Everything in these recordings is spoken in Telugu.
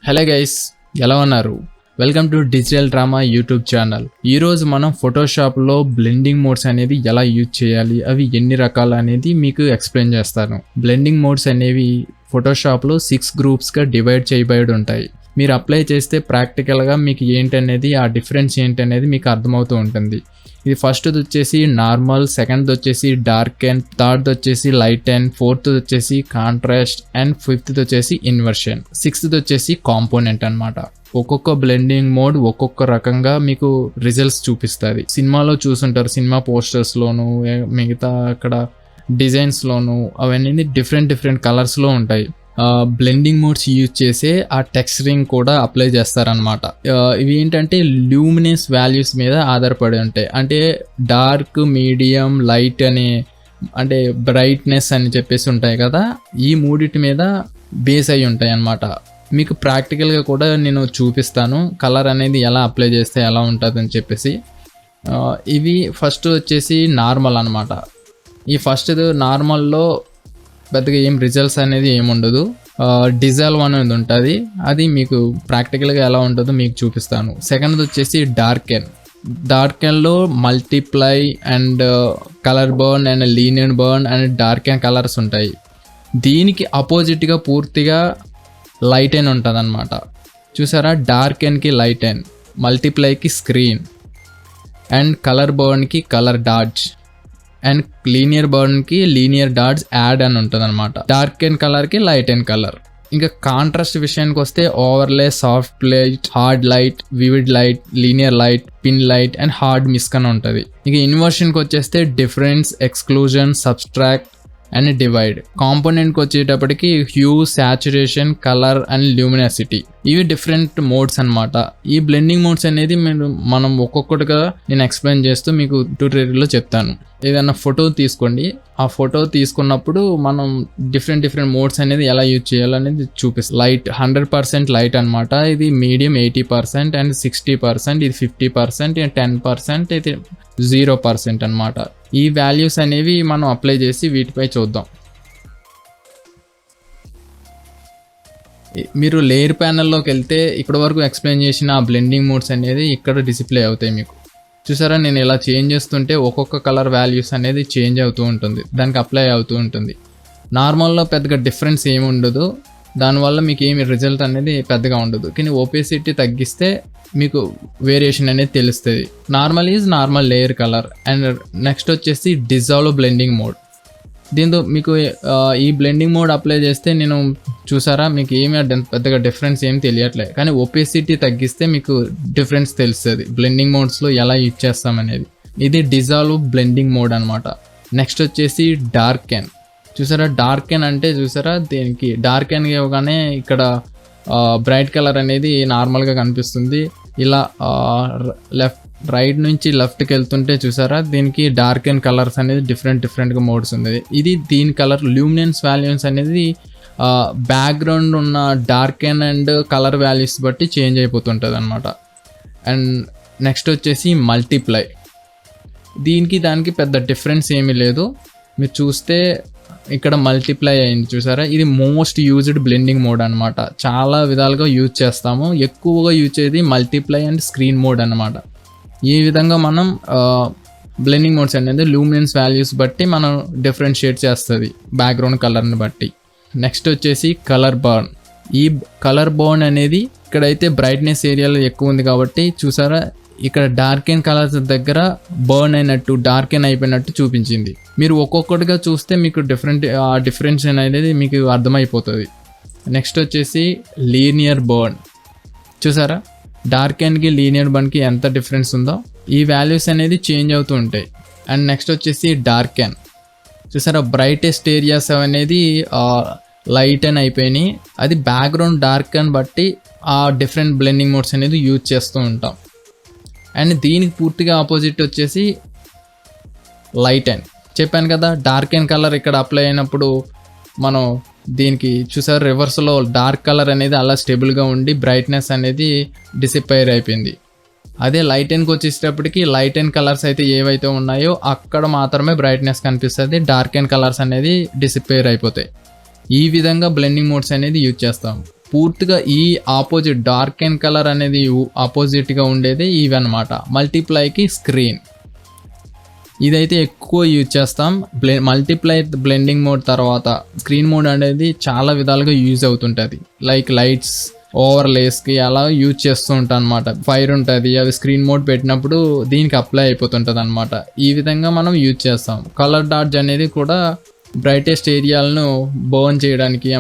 హలో గైస్, ఎలా ఉన్నారు? Welcome to digital drama YouTube channel. ఈరోజు మనం ఫోటోషాప్లో బ్లెండింగ్ మోడ్స్ అనేది ఎలా యూజ్ చేయాలి, అవి ఎన్ని రకాలు అనేది మీకు ఎక్స్ప్లెయిన్ చేస్తాను. బ్లెండింగ్ మోడ్స్ అనేవి ఫోటోషాప్లో 6 గ్రూప్స్గా డివైడ్ చేయబడి ఉంటాయి. మీరు అప్లై చేస్తే ప్రాక్టికల్గా మీకు ఏంటనేది, ఆ డిఫరెన్స్ ఏంటనేది మీకు అర్థమవుతూ ఉంటుంది. ఇది ఫస్ట్ది వచ్చేసి నార్మల్, సెకండ్ది వచ్చేసి డార్క్ అండ్, థర్డ్ది వచ్చేసి లైట్ అండ్, ఫోర్త్ది వచ్చేసి కాంట్రాస్ట్ అండ్ ఫిఫ్త్ది వచ్చేసి ఇన్వర్షన్, సిక్స్త్ది వచ్చేసి కాంపోనెంట్ అనమాట. ఒక్కొక్క బ్లెండింగ్ మోడ్ ఒక్కొక్క రకంగా మీకు రిజల్ట్స్ చూపిస్తుంది. సినిమాలో చూసుంటారు, సినిమా పోస్టర్స్లోను, మిగతా అక్కడ డిజైన్స్లోను అవన్నీ డిఫరెంట్ కలర్స్లో ఉంటాయి. బ్లెండింగ్ మోడ్స్ యూజ్ చేసే ఆ టెక్స్చరింగ్ కూడా అప్లై చేస్తారనమాట. ఇవి ఏంటంటే ల్యూమినెన్స్ వాల్యూస్ మీద ఆధారపడి ఉంటాయి. అంటే డార్క్, మీడియం, లైట్ అంటే బ్రైట్నెస్ అని చెప్పేసి ఉంటాయి కదా, ఈ మూడిటి మీద బేస్ అయి ఉంటాయి అన్నమాట. మీకు ప్రాక్టికల్గా కూడా నేను చూపిస్తాను కలర్ అనేది ఎలా అప్లై చేస్తే ఎలా ఉంటుందని చెప్పేసి. ఇవి ఫస్ట్ వచ్చేసి నార్మల్ అనమాట. ఈ ఫస్ట్ నార్మల్లో పెద్దగా ఏం రిజల్ట్స్ అనేది ఏముండదు. డిజాల్వ్ అనేది ఉంటుంది, అది మీకు ప్రాక్టికల్గా ఎలా ఉంటుందో మీకు చూపిస్తాను. సెకండ్ది వచ్చేసి డార్కెన్లో multiply and color burn and linear burn and darken colors ఉంటాయి. దీనికి అపోజిట్గా పూర్తిగా లైట్ అండ్ ఉంటుంది అనమాట. చూసారా, డార్కెన్కి లైట్ అండ్, మల్టిప్లైకి స్క్రీన్ అండ్ కలర్ బర్న్కి కలర్ డాడ్జ్ అండ్ లీనియర్ బర్న్కి లీనియర్ డాట్స్ యాడ్ అని ఉంటుంది అనమాట. డార్క్ అండ్ కలర్కి లైట్ అండ్ కలర్. ఇంకా కాంట్రాస్ట్ విషయానికి వస్తే overlay, soft light, hard light, vivid light, linear light, pin light and hard మిస్క్ అని ఉంటుంది. ఇక ఇన్వర్షన్కి వచ్చేస్తే difference, exclusion, subtract and divide. కాంపోనెంట్కి వచ్చేటప్పటికి hue, saturation, color and luminosity. ఇవి డిఫరెంట్ మోడ్స్ అనమాట. ఈ బ్లెండింగ్ మోడ్స్ అనేది మనం ఒక్కొక్కటిగా నేను ఎక్స్ప్లెయిన్ చేస్తూ మీకు ట్యూటోరియల్లో చెప్తాను. ఏదైనా ఫోటో తీసుకోండి, ఆ ఫోటో తీసుకున్నప్పుడు మనం డిఫరెంట్ మోడ్స్ అనేది ఎలా యూజ్ చేయాలనేది చూపిస్తాం. లైట్ 100% లైట్ అనమాట. ఇది మీడియం 80% అండ్ 60%, ఇది 50%, 10%, ఇది 0% అనమాట. ఈ వాల్యూస్ అనేవి మనం అప్లై చేసి వీటిపై చూద్దాం. మీరు లేయర్ ప్యానెల్లోకి వెళ్తే ఇప్పటి వరకు ఎక్స్ప్లెయిన్ చేసిన ఆ బ్లెండింగ్ మోడ్స్ అనేది ఇక్కడ డిస్ప్లే అవుతాయి మీకు. చూసారా, నేను ఇలా చేంజ్ చేస్తుంటే ఒక్కొక్క కలర్ వాల్యూస్ అనేది చేంజ్ అవుతూ ఉంటుంది, దానికి అప్లై అవుతూ ఉంటుంది. నార్మల్లో పెద్దగా డిఫరెన్స్ ఏమి ఉండదు, దానివల్ల మీకు ఏమి రిజల్ట్ అనేది పెద్దగా ఉండదు. కానీ ఓపెసిటీ తగ్గిస్తే మీకు వేరియేషన్ అనేది తెలుస్తుంది. Normal is normal layer colour. And next వచ్చేసి డిజాల్వ్ బ్లెండింగ్ మోడ్. దీంతో మీకు ఈ బ్లెండింగ్ మోడ్ అప్లై చేస్తే నేను చూసారా, మీకు ఏమి పెద్దగా డిఫరెన్స్ ఏమి తెలియట్లేదు. కానీ ఒపెసిటీ తగ్గిస్తే మీకు డిఫరెన్స్ తెలుస్తుంది బ్లెండింగ్ మోడ్స్లో ఎలా యూజ్ చేస్తామనేది. ఇది డిజాల్వ్ బ్లెండింగ్ మోడ్ అనమాట. నెక్స్ట్ వచ్చేసి డార్కెన్. చూసారా, డార్కెన్ అంటే చూసారా, దీనికి డార్కెన్ ఇవ్వగానే ఇక్కడ బ్రైట్ కలర్ అనేది నార్మల్గా కనిపిస్తుంది. ఇలా రైట్ నుంచి లెఫ్ట్కి వెళ్తుంటే చూసారా, దీనికి డార్క్ అండ్ కలర్స్ అనేది డిఫరెంట్గా మోడ్స్ ఉంది. ఇది దీని కలర్ ల్యూమినెన్స్ వాల్యూస్ అనేది బ్యాక్గ్రౌండ్ ఉన్న డార్క్ అండ్ కలర్ వాల్యూస్ బట్టి చేంజ్ అయిపోతుంటుంది అనమాట. అండ్ నెక్స్ట్ వచ్చేసి మల్టిప్లై. దానికి పెద్ద డిఫరెన్స్ ఏమీ లేదు. మీరు చూస్తే ఇక్కడ మల్టిప్లై అయింది చూసారా, ఇది మోస్ట్ యూజ్డ్ బ్లెండింగ్ మోడ్ అనమాట. చాలా విధాలుగా యూజ్ చేస్తాము, ఎక్కువగా యూజ్ చేసేది మల్టిప్లై అండ్ స్క్రీన్ మోడ్ అనమాట. ఈ విధంగా మనం బ్లెండింగ్ మోడ్స్ అనేది లూమినెన్స్ వాల్యూస్ బట్టి మనం డిఫరెన్షియేట్ చేస్తుంది బ్యాక్గ్రౌండ్ కలర్ని బట్టి. నెక్స్ట్ వచ్చేసి కలర్ బర్న్. ఈ కలర్ బర్న్ అనేది ఇక్కడైతే బ్రైట్నెస్ ఏరియాలో ఎక్కువ ఉంది కాబట్టి చూసారా, ఇక్కడ డార్క్ అండ్ కలర్స్ దగ్గర బర్న్ అయినట్టు, డార్క్ అండ్ అయిపోయినట్టు చూపించింది. మీరు ఒక్కొక్కటిగా చూస్తే మీకు డిఫరెన్స్ అనేది మీకు అర్థమైపోతుంది. నెక్స్ట్ వచ్చేసి లీనియర్ బర్న్. చూసారా, డార్క్ అండ్కి లీనియర్ బర్న్కి ఎంత డిఫరెన్స్ ఉందో. ఈ వాల్యూస్ అనేది చేంజ్ అవుతూ ఉంటాయి. అండ్ నెక్స్ట్ వచ్చేసి డార్క్ అండ్. చూసారా, బ్రైటెస్ట్ ఏరియాస్ అనేది లైట్ అండ్ అయిపోయినాయి. అది బ్యాక్గ్రౌండ్ డార్క్ అండ్ బట్టి ఆ డిఫరెంట్ బ్లెండింగ్ మోడ్స్ అనేది యూజ్ చేస్తూ ఉంటాం. అండ్ దీనికి పూర్తిగా ఆపోజిట్ వచ్చేసి లైట్ అండ్. చెప్పాను కదా, డార్క్ అండ్ కలర్ ఇక్కడ అప్లై అయినప్పుడు మనం దీనికి చూసారు, రివర్స్లో డార్క్ కలర్ అనేది అలా స్టేబుల్గా ఉండి బ్రైట్నెస్ అనేది డిసిపైర్ అయిపోయింది. అదే లైట్ అండ్కి వచ్చేటప్పటికి లైట్ అండ్ కలర్స్ అయితే ఏవైతే ఉన్నాయో అక్కడ మాత్రమే బ్రైట్నెస్ కనిపిస్తుంది, డార్క్ అండ్ కలర్స్ అనేది డిసిపైర్ అయిపోతాయి. ఈ విధంగా బ్లెండింగ్ మోడ్స్ అనేది యూజ్ చేస్తాం. పూర్తిగా ఈ ఆపోజిట్ డార్క్ అండ్ కలర్ అనేది ఆపోజిట్గా ఉండేది ఇవి అనమాట. మల్టిప్లైకి స్క్రీన్ ఇదైతే ఎక్కువ యూజ్ చేస్తాం. మల్టిప్లై బ్లెండింగ్ మోడ్ తర్వాత స్క్రీన్ మోడ్ అనేది చాలా విధాలుగా యూజ్ అవుతుంటుంది. లైక్ లైట్స్ ఓవర్లేస్కి అలా యూజ్ చేస్తూ ఉంటాం అనమాట. ఫైర్ ఉంటుంది, అవి స్క్రీన్ మోడ్ పెట్టినప్పుడు దీనికి అప్లై అయిపోతుంటుంది అనమాట. ఈ విధంగా మనం యూజ్ చేస్తాం. కలర్ డాడ్జ్ అనేది కూడా బ్రైటెస్ట్ ఏరియాలను బర్న్ చేయడానికి,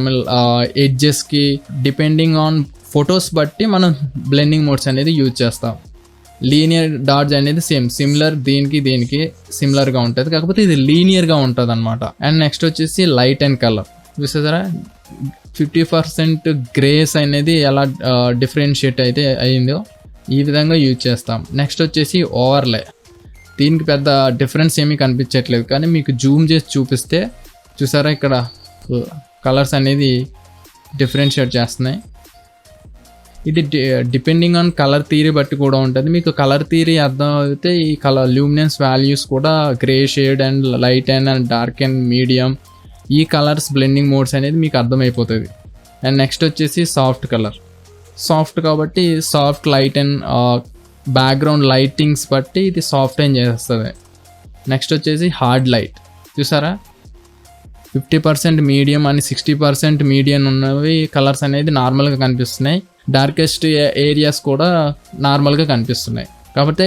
ఎడ్జెస్కి డిపెండింగ్ ఆన్ ఫొటోస్ బట్టి మనం బ్లెండింగ్ మోడ్స్ అనేది యూజ్ చేస్తాం. లీనియర్ డాడ్జ్ అనేది సిమిలర్ దీనికి సిమిలర్గా ఉంటుంది, కాకపోతే ఇది లీనియర్గా ఉంటుంది అనమాట. అండ్ నెక్స్ట్ వచ్చేసి లైట్ అండ్ కలర్ చూసారా 50% గ్రేస్ అనేది ఎలా డిఫరెన్షియేట్ అయితే అయిందో ఈ విధంగా యూజ్ చేస్తాం. నెక్స్ట్ వచ్చేసి ఓవర్లే. దీనికి పెద్ద డిఫరెన్స్ ఏమీ కనిపించట్లేదు, కానీ మీకు జూమ్ చేసి చూపిస్తే చూసారా ఇక్కడ కలర్స్ అనేది డిఫరెన్షియేట్ చేస్తున్నాయి. ఇది డిపెండింగ్ ఆన్ కలర్ థియరీ బట్టి కూడా ఉంటుంది. మీకు కలర్ థియరీ అర్థం అయితే ఈ కలర్ లూమినెన్స్ వాల్యూస్ కూడా grey shade and light and dark and medium ఈ కలర్స్ బ్లెండింగ్ మోడ్స్ అనేది మీకు అర్థమైపోతుంది. అండ్ నెక్స్ట్ వచ్చేసి సాఫ్ట్ కాబట్టి soft light and background lightings బట్టి ఇది సాఫ్ట్ అండ్ చేస్తుంది. నెక్స్ట్ వచ్చేసి హార్డ్ లైట్ చూసారా 50% మీడియం అని 60% మీడియం ఉన్నవి కలర్స్ అనేది నార్మల్గా కనిపిస్తున్నాయి. డార్కెస్ట్ ఏరియాస్ కూడా నార్మల్గా కనిపిస్తున్నాయి. కాకపోతే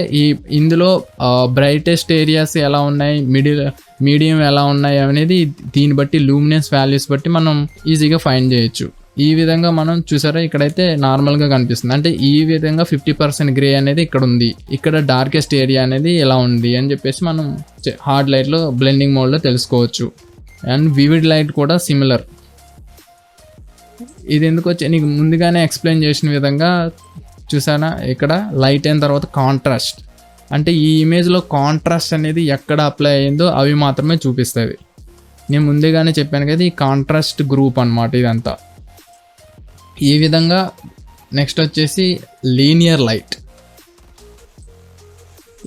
ఇందులో బ్రైటెస్ట్ ఏరియాస్ ఎలా ఉన్నాయి, మీడియం ఎలా ఉన్నాయి అనేది దీన్ని బట్టి లూమినెన్స్ వాల్యూస్ బట్టి మనం ఈజీగా ఫైండ్ చేయొచ్చు. ఈ విధంగా మనం చూసారా ఇక్కడైతే నార్మల్గా కనిపిస్తుంది. అంటే ఈ విధంగా 50% గ్రే అనేది ఇక్కడ ఉంది, ఇక్కడ డార్కెస్ట్ ఏరియా అనేది ఎలా ఉంది అని చెప్పేసి మనం హార్డ్ లైట్లో బ్లెండింగ్ మోడ్లో తెలుసుకోవచ్చు. అండ్ వివిడ్ లైట్ కూడా సిమిలర్. ఇది ఎందుకు వచ్చి నీకు ముందుగానే ఎక్స్ప్లెయిన్ చేసిన విధంగా చూసానా ఇక్కడ లైట్ అయిన తర్వాత కాంట్రాస్ట్, అంటే ఈ ఇమేజ్లో కాంట్రాస్ట్ అనేది ఎక్కడ అప్లై అయ్యిందో అవి మాత్రమే చూపిస్తుంది. నేను ముందుగానే చెప్పాను కదా ఈ కాంట్రాస్ట్ గ్రూప్ అనమాట ఇదంతా. ఈ విధంగా నెక్స్ట్ వచ్చేసి లీనియర్ లైట్.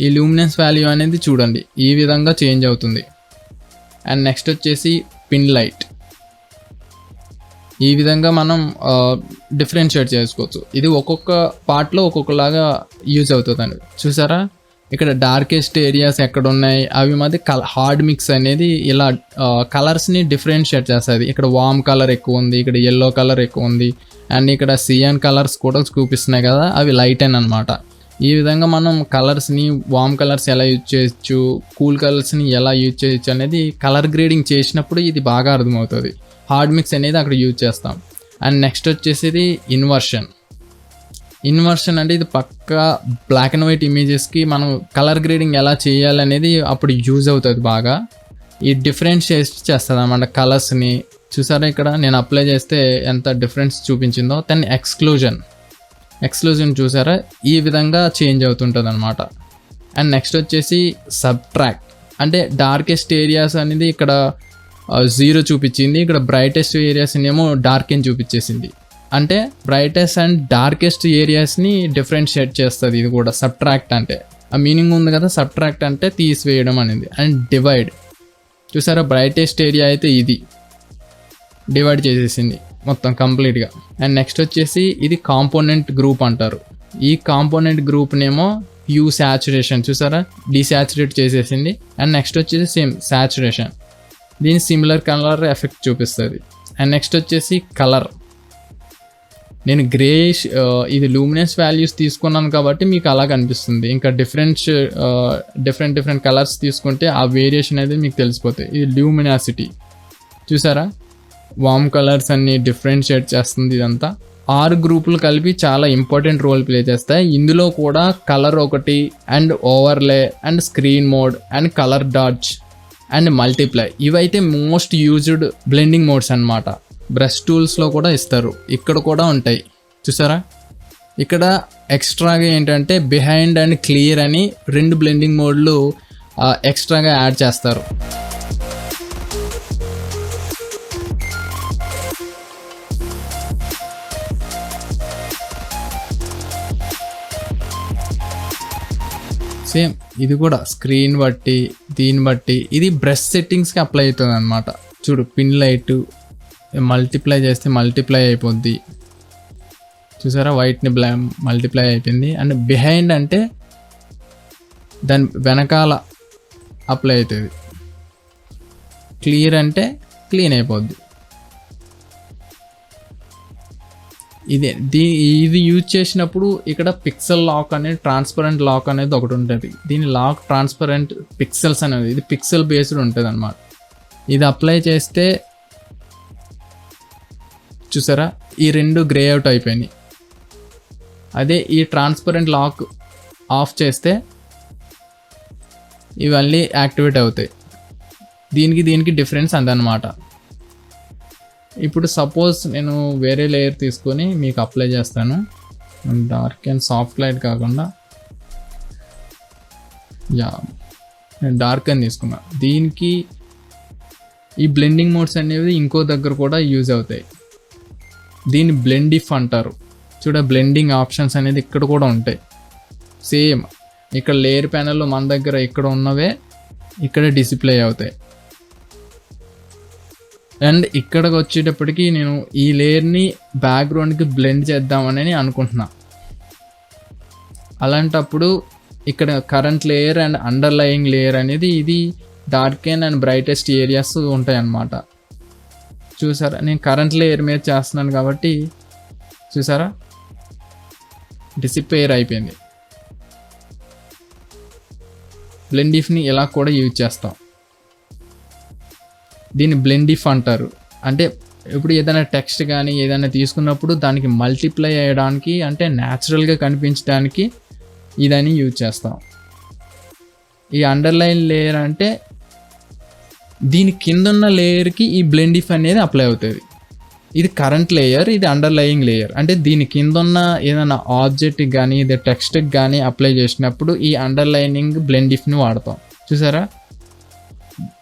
ఈ లూమినెన్స్ వాల్యూ అనేది చూడండి ఈ విధంగా చేంజ్ అవుతుంది. అండ్ నెక్స్ట్ వచ్చేసి పిన్ లైట్. ఈ విధంగా మనం డిఫరెన్షియేట్ చేసుకోవచ్చు. ఇది ఒక్కొక్క పార్ట్లో ఒక్కొక్కలాగా యూజ్ అవుతుందండి. చూసారా ఇక్కడ డార్కెస్ట్ ఏరియాస్ ఎక్కడ ఉన్నాయి అవి మధ్య హార్డ్ మిక్స్ అనేది ఇలా కలర్స్ని డిఫరెన్షియేట్ చేస్తుంది. ఇక్కడ వామ్ కలర్ ఎక్కువ ఉంది, ఇక్కడ ఎల్లో కలర్ ఎక్కువ ఉంది, అండ్ ఇక్కడ సియాన్ కలర్స్ కూడా చూపిస్తున్నాయి కదా అవి లైట్ అండ్ అనమాట. ఈ విధంగా మనం కలర్స్ని వామ్ కలర్స్ ఎలా యూజ్ చేయొచ్చు, కూల్ కలర్స్ని ఎలా యూజ్ చేయొచ్చు అనేది కలర్ గ్రేడింగ్ చేసినప్పుడు ఇది బాగా అర్థమవుతుంది. హార్డ్ మిక్స్ అనేది అక్కడ యూజ్ చేస్తాం. అండ్ నెక్స్ట్ వచ్చేసి ఇన్వర్షన్ అంటే ఇది పక్కా బ్లాక్ అండ్ వైట్ ఇమేజెస్కి మనం కలర్ గ్రేడింగ్ ఎలా చేయాలనేది అప్పుడు యూజ్ అవుతుంది బాగా. ఈ డిఫరెన్షియేట్ చేస్తుంది అన్నమాట కలర్స్ని. చూసారా ఇక్కడ నేను అప్లై చేస్తే ఎంత డిఫరెన్స్ చూపించిందో. దాన్ని ఎక్స్క్లూజన్ చూసారా ఈ విధంగా చేంజ్ అవుతుంటుంది అనమాట. అండ్ నెక్స్ట్ వచ్చేసి సబ్ట్రాక్ట్, అంటే డార్కెస్ట్ ఏరియాస్ అనేది ఇక్కడ 0 చూపించింది, ఇక్కడ బ్రైటెస్ట్ ఏరియాస్ని ఏమో డార్క్ అని చూపించేసింది. అంటే బ్రైటెస్ట్ అండ్ డార్కెస్ట్ ఏరియాస్ని డిఫరెన్షియేట్ చేస్తుంది ఇది కూడా సబ్ట్రాక్ట్ అంటే. ఆ మీనింగ్ ఉంది కదా సబ్ట్రాక్ట్ అంటే తీసివేయడం అనేది. అండ్ డివైడ్ చూసారా బ్రైటెస్ట్ ఏరియా అయితే ఇది డివైడ్ చేసేసింది మొత్తం కంప్లీట్గా. అండ్ నెక్స్ట్ వచ్చేసి ఇది కాంపోనెంట్ గ్రూప్ అంటారు. ఈ కాంపోనెంట్ గ్రూప్నేమో హ్యూ శాచురేషన్ చూసారా డీశాచురేట్ చేసేసింది. అండ్ నెక్స్ట్ వచ్చేసి సేమ్ శాచురేషన్, దీని సిమిలర్ కలర్ ఎఫెక్ట్ చూపిస్తుంది. అండ్ నెక్స్ట్ వచ్చేసి కలర్. నేను గ్రేష్ ఇది లూమినెన్స్ వాల్యూస్ తీసుకున్నాను కాబట్టి మీకు అలా కనిపిస్తుంది. ఇంకా డిఫరెంట్ కలర్స్ తీసుకుంటే ఆ వేరియేషన్ అనేది మీకు తెలిసిపోతాయి. ఇది ల్యూమినాసిటీ చూసారా వామ్ కలర్స్ అన్ని డిఫరెన్షియేట్ చేస్తుంది. ఇదంతా 6 గ్రూపులు కలిపి చాలా ఇంపార్టెంట్ రోల్ ప్లే చేస్తాయి. ఇందులో కూడా కలర్ ఒకటి, and overlay, and screen mode, and color dodge, and multiply ఇవైతే మోస్ట్ యూజ్డ్ బ్లెండింగ్ మోడ్స్ అనమాట. బ్రష్ టూల్స్లో కూడా ఇస్తారు, ఇక్కడ కూడా ఉంటాయి చూసారా. ఇక్కడ ఎక్స్ట్రాగా ఏంటంటే బిహైండ్ అండ్ క్లియర్ అని 2 బ్లెండింగ్ మోడ్లు ఎక్స్ట్రాగా యాడ్ చేస్తారు. సేమ్ ఇది కూడా స్క్రీన్ బట్టి దీన్ని బట్టి ఇది బ్రష్ సెట్టింగ్స్కి అప్లై అవుతుంది అనమాట. చూడు పిన్ లైట్ మల్టిప్లై చేస్తే మల్టిప్లై అయిపోద్ది, చూసారా వైట్ని మల్టిప్లై అయిపోయింది. అండ్ బిహైండ్ అంటే దాని వెనకాల అప్లై అవుతుంది. క్లియర్ అంటే క్లీన్ అయిపోద్ది. ఇది యూజ్ చేసినప్పుడు ఇక్కడ పిక్సెల్ లాక్ అనేది, ట్రాన్స్పరెంట్ లాక్ అనేది ఒకటి ఉంటుంది. దీని లాక్ ట్రాన్స్పరెంట్ పిక్సెల్స్ అనేది, ఇది పిక్సెల్ బేస్డ్ ఉంటుంది అనమాట. ఇది అప్లై చేస్తే చూసారా ఈ రెండు గ్రే అవుట్ అయిపోయినాయి. అదే ఈ ట్రాన్స్పరెంట్ లాక్ ఆఫ్ చేస్తే ఇవన్నీ యాక్టివేట్ అవుతాయి. దీనికి డిఫరెన్స్ అదనమాట. ఇప్పుడు సపోజ్ నేను వేరే లేయర్ తీసుకొని మీకు అప్లై చేస్తాను. డార్క్ అండ్ సాఫ్ట్ లైట్ కాకుండా నేను డార్క్ అని తీసుకున్నా. దీనికి ఈ బ్లెండింగ్ మోడ్స్ అనేవి ఇంకో దగ్గర కూడా యూజ్ అవుతాయి. దీన్ని బ్లెండ్ ఇఫ్ అంటారు. చూడ బ్లెండింగ్ ఆప్షన్స్ అనేది ఇక్కడ కూడా ఉంటాయి. సేమ్ ఇక్కడ లేయర్ ప్యానెల్లో మన దగ్గర ఇక్కడ ఉన్నవే ఇక్కడ డిస్ప్లే అవుతాయి. అండ్ ఇక్కడికి వచ్చేటప్పటికి నేను ఈ లేయర్ని బ్యాక్గ్రౌండ్కి బ్లెండ్ చేద్దామని అనుకుంటున్నా. అలాంటప్పుడు ఇక్కడ current layer and underlying layer అనేది ఇది డార్క్ అండ్ బ్రైటెస్ట్ ఏరియాస్ ఉంటాయి అన్నమాట. చూసారా నేను కరెంట్ లేయర్ మీద చేస్తున్నాను కాబట్టి చూసారా డిసిపేర్ అయిపోయింది. బ్లెండ్ ఇఫ్ని ఇలా కూడా యూజ్ చేస్తాం. దీన్ని బ్లెండ్ ఇఫ్ అంటారు. అంటే ఇప్పుడు ఏదైనా టెక్స్ట్ కానీ ఏదైనా తీసుకున్నప్పుడు దానికి మల్టిప్లై అయ్యడానికి, అంటే న్యాచురల్గా కనిపించడానికి ఇదని యూజ్ చేస్తాం. ఈ అండర్లైన్ లేయర్ అంటే దీని కింద ఉన్న లేయర్కి ఈ బ్లెండ్ ఇఫ్ అనేది అప్లై అవుతుంది. ఇది కరెంట్ లేయర్, ఇది అండర్లయింగ్ లేయర్. అంటే దీని కింద ఉన్న ఏదైనా ఆబ్జెక్ట్కి కానీ ఇది టెక్స్ట్కి కానీ అప్లై చేసినప్పుడు ఈ అండర్లైనింగ్ బ్లెండ్ ఇఫ్ని వాడతాం. చూసారా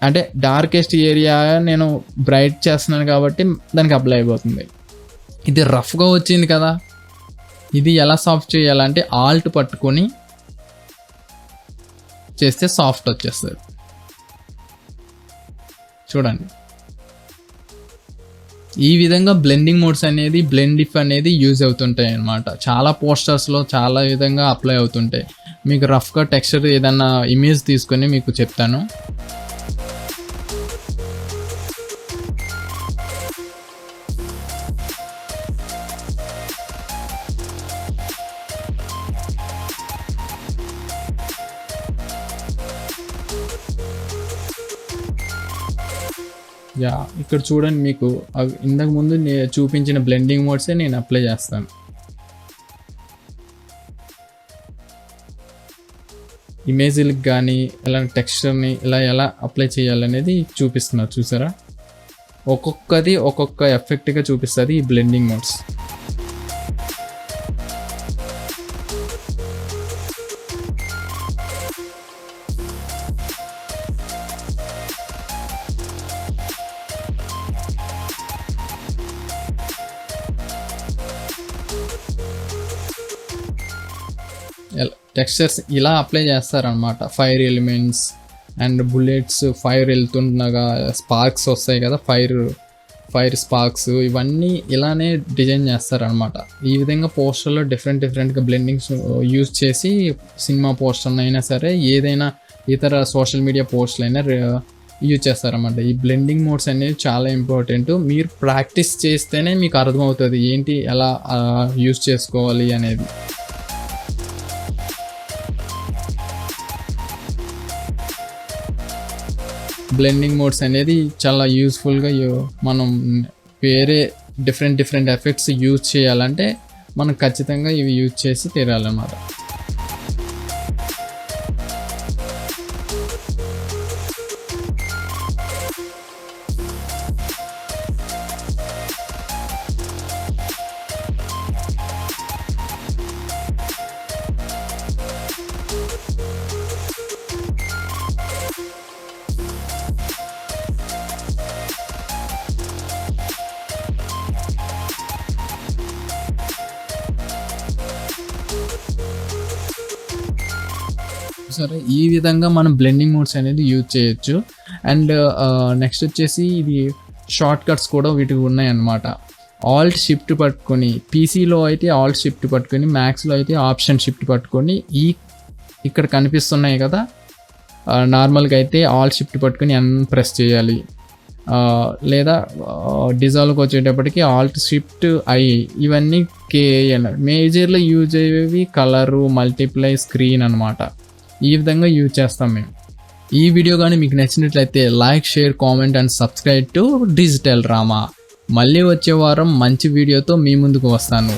అంటే డార్కెస్ట్ ఏరియా నేను బ్రైట్ చేస్తున్నాను కాబట్టి దానికి అప్లై అయిపోతుంది. ఇది రఫ్గా వచ్చింది కదా, ఇది ఎలా సాఫ్ట్ చేయాలంటే ఆల్ట్ పట్టుకొని చేస్తే సాఫ్ట్ వచ్చేస్తుంది. చూడండి ఈ విధంగా బ్లెండింగ్ మోడ్స్ అనేది, బ్లెండ్ ఇఫ్ అనేది యూజ్ అవుతుంటాయి అన్నమాట. చాలా పోస్టర్స్లో చాలా విధంగా అప్లై అవుతుంటాయి. మీకు రఫ్గా టెక్స్చర్ ఏదన్నా ఇమేజ్ తీసుకొని మీకు చెప్తాను. ఇక్కడ చూడండి మీకు ఇంతకు ముందు నేను చూపించిన బ్లెండింగ్ మోడ్సే నేను అప్లై చేస్తాను. ఇమేజ్లకు కానీ ఇలా టెక్స్చర్ని ఎలా అప్లై చేయాలనేది చూపిస్తున్నారు. చూసారా ఒక్కొక్కది ఒక్కొక్క ఎఫెక్ట్గా చూపిస్తుంది ఈ బ్లెండింగ్ మోడ్స్. టెక్స్చర్స్ ఇలా అప్లై చేస్తారనమాట. Fire elements and bullets, fire వెళ్తుండగా స్పార్క్స్ వస్తాయి కదా, ఫైర్ స్పార్క్స్, ఇవన్నీ ఇలానే డిజైన్ చేస్తారనమాట. ఈ విధంగా పోస్టర్లో డిఫరెంట్గా బ్లెండింగ్స్ యూజ్ చేసి సినిమా పోస్టర్ అయినా సరే ఏదైనా ఇతర సోషల్ మీడియా పోస్టులు అయినా యూజ్ చేస్తారన్నమాట. ఈ బ్లెండింగ్ మోడ్స్ అనేవి చాలా ఇంపార్టెంట్. మీరు ప్రాక్టీస్ చేస్తేనే మీకు అర్థమవుతుంది ఏంటి ఎలా యూజ్ చేసుకోవాలి అనేది. బ్లెండింగ్ మోడ్స్ అనేది చాలా యూస్ఫుల్గా మనం వేరే డిఫరెంట్ ఎఫెక్ట్స్ యూజ్ చేయాలంటే మనం ఖచ్చితంగా ఇవి యూజ్ చేసి తీరాలన్నమాట. సరే ఈ విధంగా మనం బ్లెండింగ్ మోడ్స్ అనేది యూజ్ చేయొచ్చు. అండ్ నెక్స్ట్ వచ్చేసి ఇది షార్ట్ కట్స్ కూడా వీటికి ఉన్నాయన్నమాట. ఆల్ట్ షిఫ్ట్ పట్టుకొని, పీసీలో అయితే ఆల్ట్ షిఫ్ట్ పట్టుకొని, మ్యాక్స్లో అయితే ఆప్షన్ షిఫ్ట్ పట్టుకొని ఇక్కడ కనిపిస్తున్నాయి కదా, నార్మల్గా అయితే ఆల్ట్ షిఫ్ట్ పట్టుకొని ఎన్ ప్రెస్ చేయాలి. లేదా డిజాల్వ్కి వచ్చేటప్పటికి ఆల్ట్ షిఫ్ట్ ఐ, ఇవన్నీ కేఎన్. మేజర్లో యూజ్ అయ్యేవి కలరు, మల్టిప్లై, స్క్రీన్ అనమాట. ఈ విధంగా యూజ్ చేస్తాం మేము. ఈ వీడియో కానీ మీకు నచ్చినట్లయితే like, share, comment and subscribe to digital Rama. మళ్ళీ వచ్చే వారం మంచి వీడియోతో మీ ముందుకు వస్తాను.